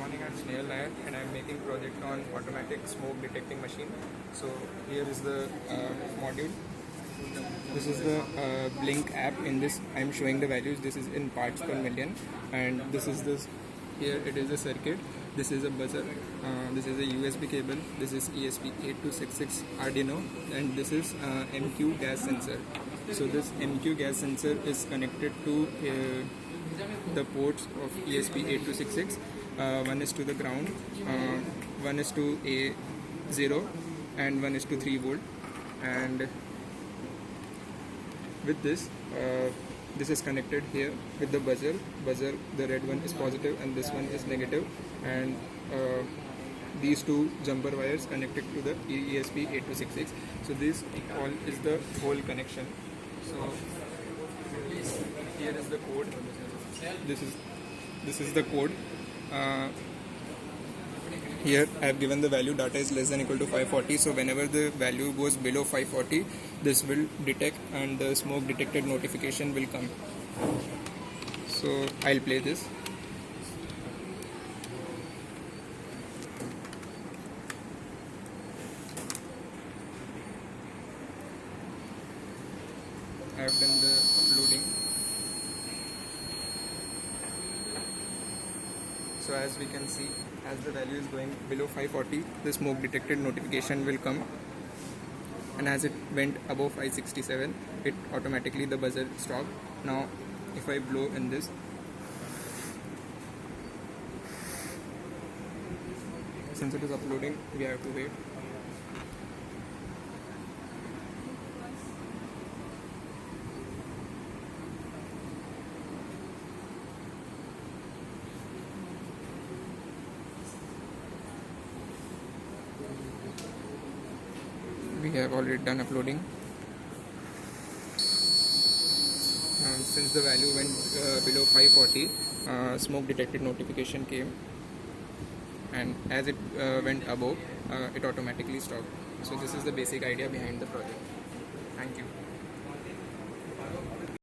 morning, I'm Snail Nair and I'm making project on automatic smoke detecting machine. So here is the module. This is the Blink app. In this I'm showing the values. This is in parts per million, and this is this. Here it is a circuit. This is a buzzer. This is a USB cable. This is ESP8266 Arduino, and this is MQ gas sensor. So this MQ gas sensor is connected to the ports of ESP8266. One is to the ground, one is to A0, and one is to 3 volt. And with this, this is connected here with the buzzer. The red one is positive and this one is negative, and these two jumper wires connected to the ESP8266. So this all is the whole connection. So here is the code. This is the code. Here I have given the value data is less than equal to 540. So whenever the value goes below 540, this will detect and the smoke detected notification will come. So I'll play this. I have done the uploading. So as we can see, as the value is going below 540, the smoke detected notification will come, and as it went above 567, it automatically the buzzer stopped. Now if I blow in this, since it is uploading, we have to wait. We have already done uploading. Since the value went below 540, smoke detected notification came, and as it went above, it automatically stopped. So this is the basic idea behind the project.